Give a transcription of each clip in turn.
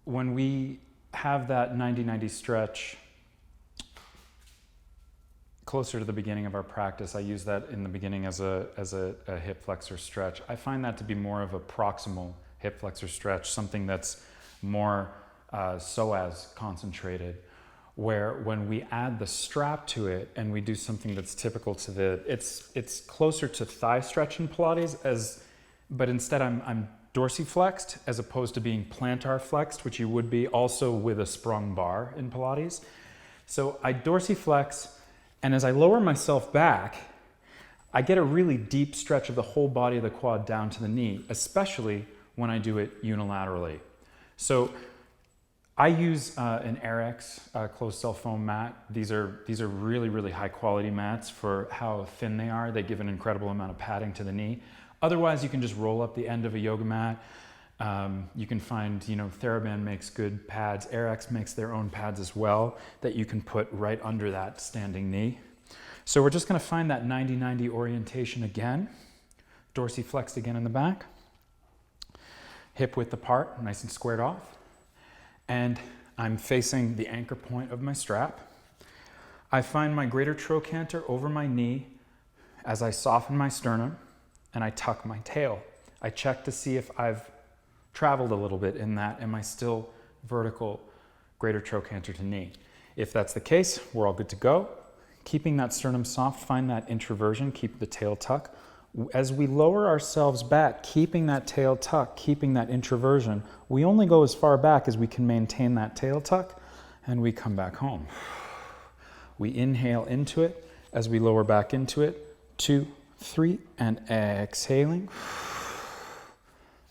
when we have that 90-90 stretch closer to the beginning of our practice, I use that in the beginning as a hip flexor stretch. I find that to be more of a proximal hip flexor stretch, something that's more psoas concentrated, where when we add the strap to it and we do something that's typical to it's closer to thigh stretch in Pilates, but instead I'm dorsiflexed as opposed to being plantar flexed, which you would be also with a sprung bar in Pilates. So I dorsiflex, and as I lower myself back, I get a really deep stretch of the whole body of the quad down to the knee, especially when I do it unilaterally. So I use an Airex closed cell foam mat. These are really, really high quality mats for how thin they are. They give an incredible amount of padding to the knee. Otherwise, you can just roll up the end of a yoga mat. You can find, TheraBand makes good pads. Airex makes their own pads as well that you can put right under that standing knee. So we're just gonna find that 90-90 orientation again. Dorsiflexed again in the back. Hip width apart, nice and squared off. And I'm facing the anchor point of my strap. I find my greater trochanter over my knee as I soften my sternum and I tuck my tail. I check to see if I've traveled a little bit in that. Am I still vertical, greater trochanter to knee? If that's the case, we're all good to go. Keeping that sternum soft, find that introversion, keep the tail tuck. As we lower ourselves back, keeping that tail tuck, keeping that introversion, we only go as far back as we can maintain that tail tuck, and we come back home. We inhale into it as we lower back into it. 2, 3, and exhaling.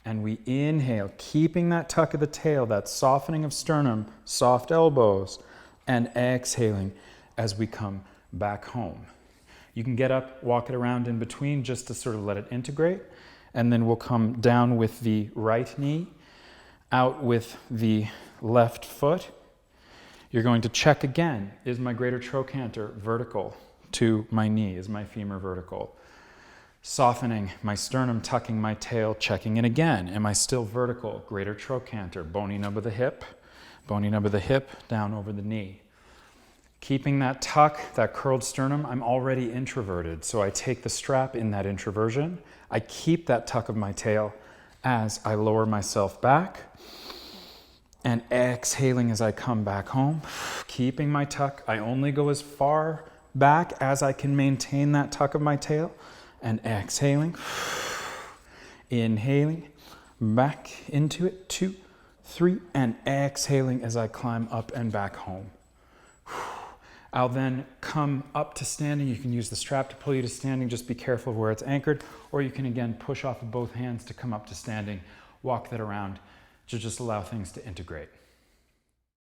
And we inhale, keeping that tuck of the tail, that softening of sternum, soft elbows, and exhaling as we come back home. You can get up, walk it around in between just to sort of let it integrate. And then we'll come down with the right knee, out with the left foot. You're going to check again. Is my greater trochanter vertical to my knee? Is my femur vertical? Softening my sternum, tucking my tail, checking in again. Am I still vertical? Greater trochanter, bony nub of the hip, down over the knee. Keeping that tuck, that curled sternum, I'm already introverted. So I take the strap in that introversion. I keep that tuck of my tail as I lower myself back. And exhaling as I come back home. Keeping my tuck, I only go as far back as I can maintain that tuck of my tail. And exhaling, inhaling, back into it, 2, 3, and exhaling as I climb up and back home. I'll then come up to standing. You can use the strap to pull you to standing. Just be careful of where it's anchored. Or you can again push off of both hands to come up to standing. Walk that around to just allow things to integrate.